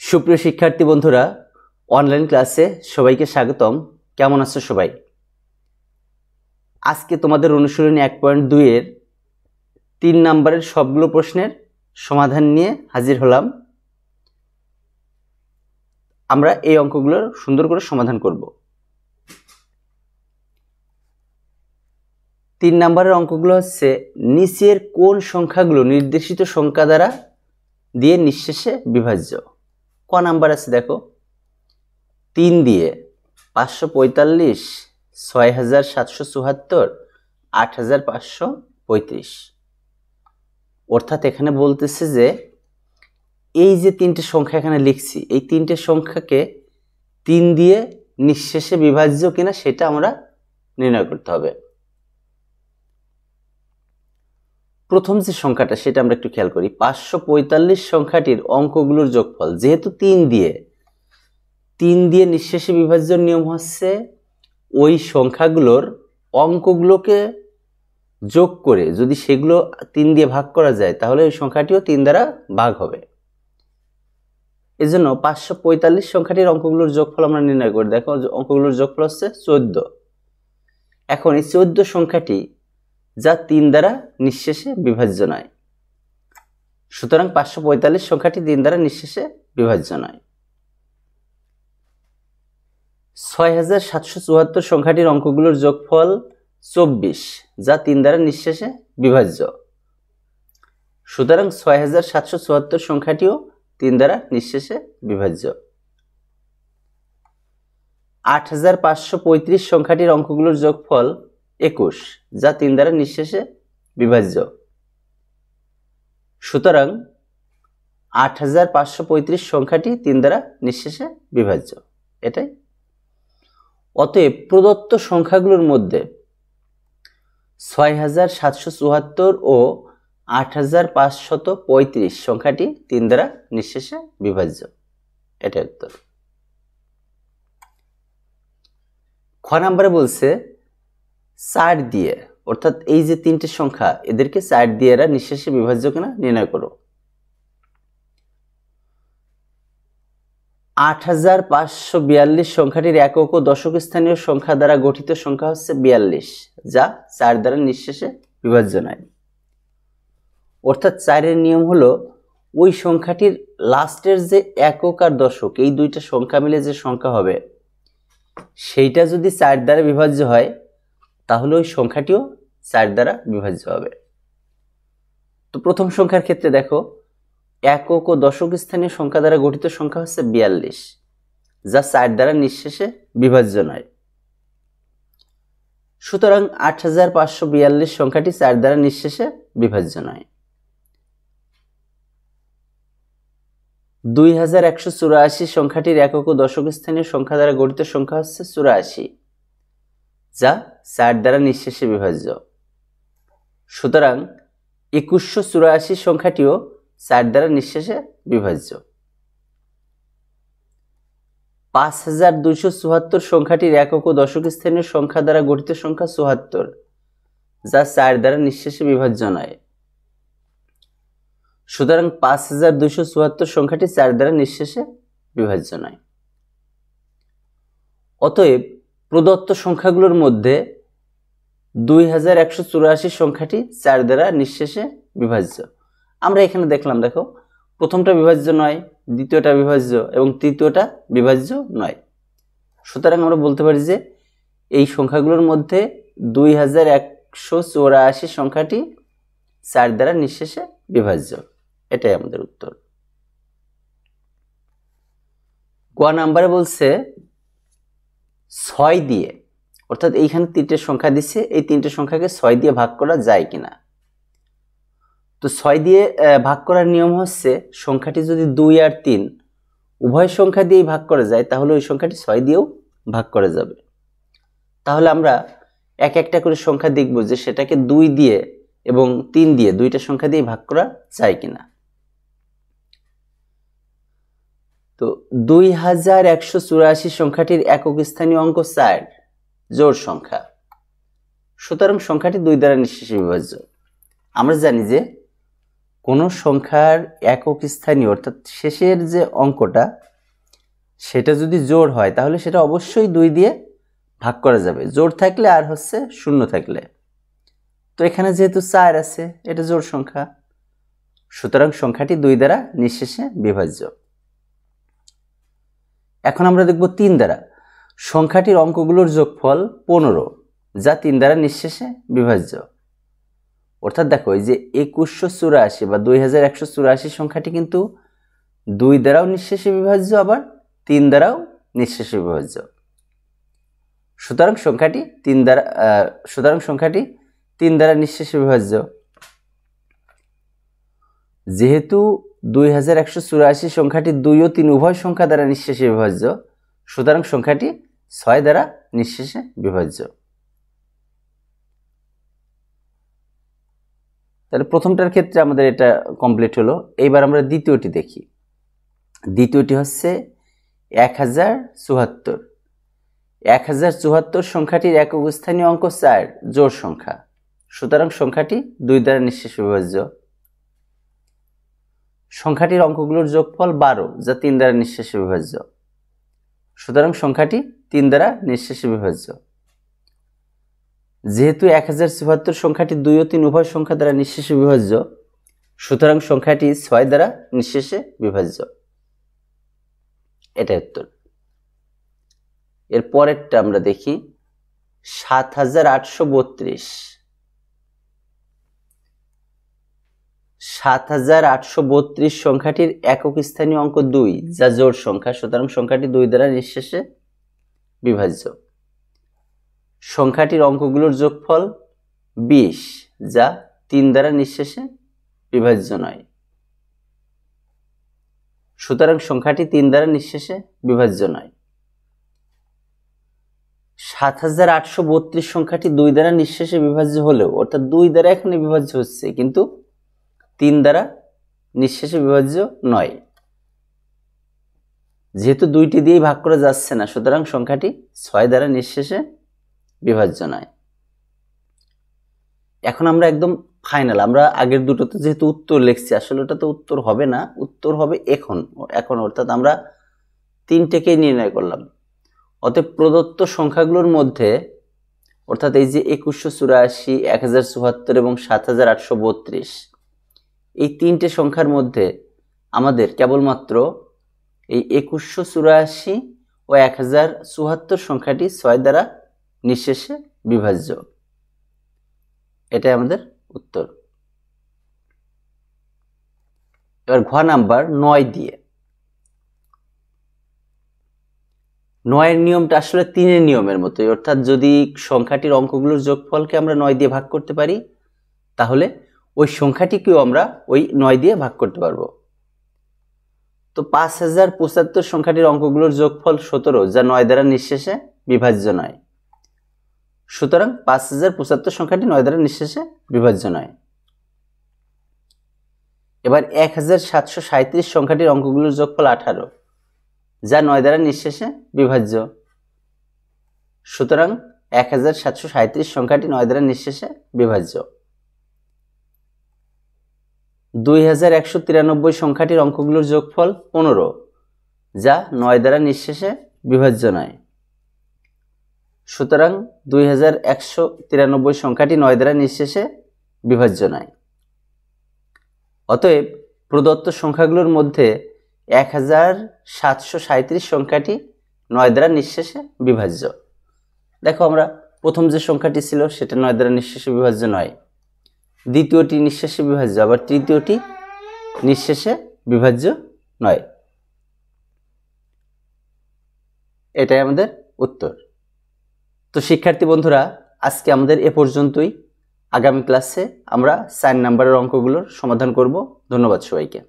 সুপ্রিয় শিক্ষার্থী বন্ধুরা, অনলাইন ক্লাসে সবাইকে স্বাগতম। কেমন আছো সবাই? আজকে তোমাদের অনুশীলনী 1.2 এর 3 নম্বরের সবগুলো প্রশ্নের সমাধান নিয়ে হাজির হলাম। আমরা এই অঙ্কগুলোর সুন্দর করে সমাধান করব। 3 নম্বরের অঙ্কগুলো হচ্ছে নিচের কোন সংখ্যাগুলো নির্দেশিত সংখ্যা দ্বারা দিয়ে নিঃশেষে বিভাজ্য। ক নাম্বার আছে দেখো, 3 দিয়ে 545, 6774, 8535। অর্থাৎ এখানে বলতেছে যে এই যে তিনটে সংখ্যা এখানে লিখছি, এই তিনটে সংখ্যাকে 3 দিয়ে নিঃশেষে বিভাজ্য কিনা সেটা আমরা নির্ণয় করতে হবে। প্রথম যে সংখ্যাটা সেটা আমরা একটু খেয়াল করি। 545 সংখ্যাটির অঙ্কগুলোর যোগফল, যেহেতু 3 দিয়ে নিঃশেষে বিভাজ্যের নিয়ম হচ্ছে ওই সংখ্যাগুলোর অঙ্কগুলোকে যোগ করে যদি সেগুলো 3 দিয়ে ভাগ করা যায় তাহলে ওই সংখ্যাটিও 3 দ্বারা ভাগ হবে। এজন্য 545 সংখ্যাটির অঙ্কগুলোর যোগফল আমরা নির্ণয় করি। দেখো অঙ্কগুলোর যোগফল হচ্ছে 14। এখন এই 14 সংখ্যাটি যা 3 দ্বারা নিঃশেষে বিভাজ্য নয়, সুতরাং 545 সংখ্যাটি 3 দ্বারা নিঃশেষে বিভাজ্য নয়। 6774 সংখ্যাটির অঙ্কগুলোর যোগফল 24, যা 3 দ্বারা নিঃশেষে বিভাজ্য, সুতরাং 6774 সংখ্যাটিও 3 দ্বারা নিঃশেষে বিভাজ্য। 8535 সংখ্যাটির অঙ্কগুলোর যোগফল 21, যা 3 দ্বারা নিঃশেষে বিভাজ্য, সুতরাং 8535 সংখ্যাটি 3 দ্বারা নিঃশেষে বিভাজ্য। এটাই। অতএব প্রদত্ত সংখ্যাগুলোর মধ্যে 6774 ও 8535 সংখ্যাটি 3 দ্বারা নিঃশেষে বিভাজ্য। এটাই উত্তর। খ নাম্বারে বলছে 4 দিয়ে, অর্থাৎ এই যে তিনটে সংখ্যা এদেরকে 4 দিয়ে এরা নিঃশেষে বিভাজ্য কিনা নির্ণয় করো। 8542 সংখ্যাটির একক ও দশক স্থানীয় সংখ্যা দ্বারা গঠিত সংখ্যা হচ্ছে 42, যা 4 দ্বারা নিঃশেষে বিভাজ্য নয়। অর্থাৎ 4-এর নিয়ম হলো ওই সংখ্যাটির লাস্টের যে একক আর দশক এই দুইটা সংখ্যা মিলে যে সংখ্যা হবে সেইটা যদি 4 দ্বারা বিভাজ্য হয় তাহলে ওই সংখ্যাটিও 4 দ্বারা বিভাজ্য হবে। তো প্রথম সংখ্যার ক্ষেত্রে দেখো, একক ও দশক স্থানীয় সংখ্যা দ্বারা গঠিত সংখ্যা হচ্ছে 42, যা 4 দ্বারা নিঃশেষে বিভাজ্য নয়, সুতরাং 8542 সংখ্যাটি 4 দ্বারা নিঃশেষে বিভাজ্য নয়। 2184 সংখ্যাটির একক ও দশক স্থানীয় সংখ্যা দ্বারা গঠিত সংখ্যা হচ্ছে 84, যা 4 দ্বারা নিঃশেষে বিভাজ্য, সুতরাং 2184 সংখ্যাটিও 4 দ্বারা নিঃশেষে বিভাজ্য। 5274 সংখ্যাটির একক ও দশক স্থানীয় সংখ্যা দ্বারা গঠিত সংখ্যা 74, যা 4 দ্বারা নিঃশেষে বিভাজ্য নয়, সুতরাং 5274 সংখ্যাটি 4 দ্বারা নিঃশেষে বিভাজ্য নয়। অতএব প্রদত্ত সংখ্যাগুলোর মধ্যে 2184 সংখ্যাটি 4 দ্বারা নিঃশেষে বিভাজ্য। আমরা এখানে দেখলাম, দেখো প্রথমটা বিভাজ্য নয়, দ্বিতীয়টা বিভাজ্য এবং তৃতীয়টা বিভাজ্য নয়, সুতরাং আমরা বলতে পারি যে এই সংখ্যাগুলোর মধ্যে 2184 সংখ্যাটি 4 দ্বারা নিঃশেষে বিভাজ্য। এটাই আমাদের উত্তর। গ নাম্বারে বলছে 6 দিয়ে, অর্থাৎ এইখানে 3টে সংখ্যা দিচ্ছে, এই 3টে সংখ্যাকে 6 দিয়ে ভাগ করা যায় কিনা। তো 6 দিয়ে ভাগ করার নিয়ম হচ্ছে সংখ্যাটি যদি 2 আর 3 উভয় সংখ্যা দিয়েই ভাগ করা যায় তাহলে ওই সংখ্যাটি 6 দিয়েও ভাগ করা যাবে। তাহলে আমরা এক একটা করে সংখ্যা দেখব যে সেটাকে 2 দিয়ে এবং 3 দিয়ে, দুইটা সংখ্যা দিয়ে ভাগ করা যায় কিনা। তো 2184 সংখ্যাটির একক স্থানীয় অঙ্ক 4 জোড় সংখ্যা, সুতরাং সংখ্যাটি 2 দ্বারা নিঃশেষে বিভাজ্য। আমরা জানি যে কোনো সংখ্যার একক স্থানীয় অর্থাৎ শেষের যে অঙ্কটা সেটা যদি জোড় হয় তাহলে সেটা অবশ্যই 2 দিয়ে ভাগ করা যাবে, জোড় থাকলে আর হচ্ছে শূন্য থাকলে। তো এখানে যেহেতু 4 আছে, এটা জোড় সংখ্যা, সুতরাং সংখ্যাটি 2 দ্বারা নিঃশেষে বিভাজ্য। এখন আমরা দেখব 3 দ্বারা। সংখ্যাটির অঙ্কগুলোর যোগফল 15, যা 3 দ্বারা নিঃশেষে বিভাজ্য। অর্থাৎ দেখো, এই যে 2184 বা 2184 সংখ্যাটি কিন্তু 2 দ্বারাও নিঃশেষে বিভাজ্য, আবার 3 দ্বারাও নিঃশেষে বিভাজ্য। সুতরাং সংখ্যাটি 3 দ্বারা নিঃশেষে বিভাজ্য। যেহেতু 2184 সংখ্যাটি 2 ও 3 উভয় সংখ্যা দ্বারা নিঃশেষে বিভাজ্য, সুতরাং সংখ্যাটি 6 দ্বারা নিঃশেষে বিভাজ্য। তাহলে প্রথমটার ক্ষেত্রে আমাদের এটা কমপ্লিট হলো। এইবার আমরা দ্বিতীয়টি দেখি। দ্বিতীয়টি হচ্ছে 1074। 1074 সংখ্যাটির একক স্থানীয় অঙ্ক 4, জোড় সংখ্যা, সুতরাং সংখ্যাটি 2 দ্বারা নিঃশেষে বিভাজ্য। সংখ্যাটির অঙ্কগুলোর যোগফল 12, যা 3 দ্বারা নিঃশেষে বিভাজ্য, সুতরাং সংখ্যাটি 3 দ্বারা নিঃশেষে বিভাজ্য। যেহেতু 1074 সংখ্যাটি 2 ও 3 উভয় সংখ্যা দ্বারা নিঃশেষে বিভাজ্য, সুতরাং সংখ্যাটি 6 দ্বারা নিঃশেষে বিভাজ্য। এটাই উত্তর। এর পরেরটা আমরা দেখি 7832। 7832 সংখ্যাটির একক স্থানীয় অঙ্ক 2, যা জোড় সংখ্যা, সুতরাং সংখ্যাটি 2 দ্বারা নিঃশেষে বিভাজ্য। সংখ্যাটির অঙ্কগুলোর যোগফল 20, যা 3 দ্বারা নিঃশেষে বিভাজ্য নয়, সুতরাং সংখ্যাটি 3 দ্বারা নিঃশেষে বিভাজ্য নয়। 7832 সংখ্যাটি 2 দ্বারা নিঃশেষে বিভাজ্য হলেও, অর্থাৎ 2 দ্বারা এখানে বিভাজ্য হচ্ছে, কিন্তু 3 দ্বারা নিঃশেষে বিভাজ্য নয়। যেহেতু 2টি দিয়েই ভাগ করা যাচ্ছে না, সুতরাং সংখ্যাটি 6 দ্বারা নিঃশেষে বিভাজ্য নয়। এখন আমরা একদম ফাইনাল, আমরা আগের দুটোতে যেহেতু উত্তর লিখছি, আসলে ওটা তো উত্তর হবে না, উত্তর হবে এখন অর্থাৎ আমরা 3টেকেই নির্ণয় করলাম। অতএব প্রদত্ত সংখ্যাগুলোর মধ্যে, অর্থাৎ এই যে 2184, 1074 এবং 7832, এই 3টে সংখ্যার মধ্যে আমাদের কেবলমাত্র এই 2184 ও 1074 সংখ্যাটি 6 দ্বারা নিঃশেষে বিভাজ্য। এটাই আমাদের উত্তর। এবার ঘ নাম্বার 9 দিয়ে। 9-এর নিয়মটা আসলে 3-এর নিয়মের মতোই, অর্থাৎ যদি সংখ্যাটির অঙ্কগুলোর যোগফলকে আমরা 9 দিয়ে ভাগ করতে পারি, তাহলে ওই সংখ্যাটিকেও আমরা ওই 9 দিয়ে ভাগ করতে পারবো। তো 5075 সংখ্যাটির অঙ্কগুলোর যোগফল 17, যা 9 দ্বারা নিঃশেষে বিভাজ্য নয়, সুতরাং 5075 সংখ্যাটি 9 দ্বারা নিঃশেষে বিভাজ্য নয়। এবার 1737 সংখ্যাটির অঙ্কগুলোর যোগফল 18, যা 9 দ্বারা নিঃশেষে বিভাজ্য, সুতরাং 1737 সংখ্যাটি 9 দ্বারা নিঃশেষে বিভাজ্য। 2193 সংখ্যাটির অঙ্কগুলোর যোগফল 15, যা 9 দ্বারা নিঃশেষে বিভাজ্য নয়, সুতরাং 2193 সংখ্যাটি 9 দ্বারা নিঃশেষে বিভাজ্য নয়। অতএব প্রদত্ত সংখ্যাগুলোর মধ্যে 1737 সংখ্যাটি 9 দ্বারা নিঃশেষে বিভাজ্য। দেখো, আমরা প্রথম যে সংখ্যাটি ছিল সেটা 9 দ্বারা নিঃশেষে বিভাজ্য নয়, দ্বিতীয়টি নিঃশেষে বিভাজ্য, আবার তৃতীয়টি নিঃশেষে বিভাজ্য নয়। এটাই আমাদের উত্তর। তো শিক্ষার্থী বন্ধুরা, আজকে আমাদের এ পর্যন্তই। আগামী ক্লাসে আমরা 4 নম্বরের অঙ্কগুলোর সমাধান করব। ধন্যবাদ সবাইকে।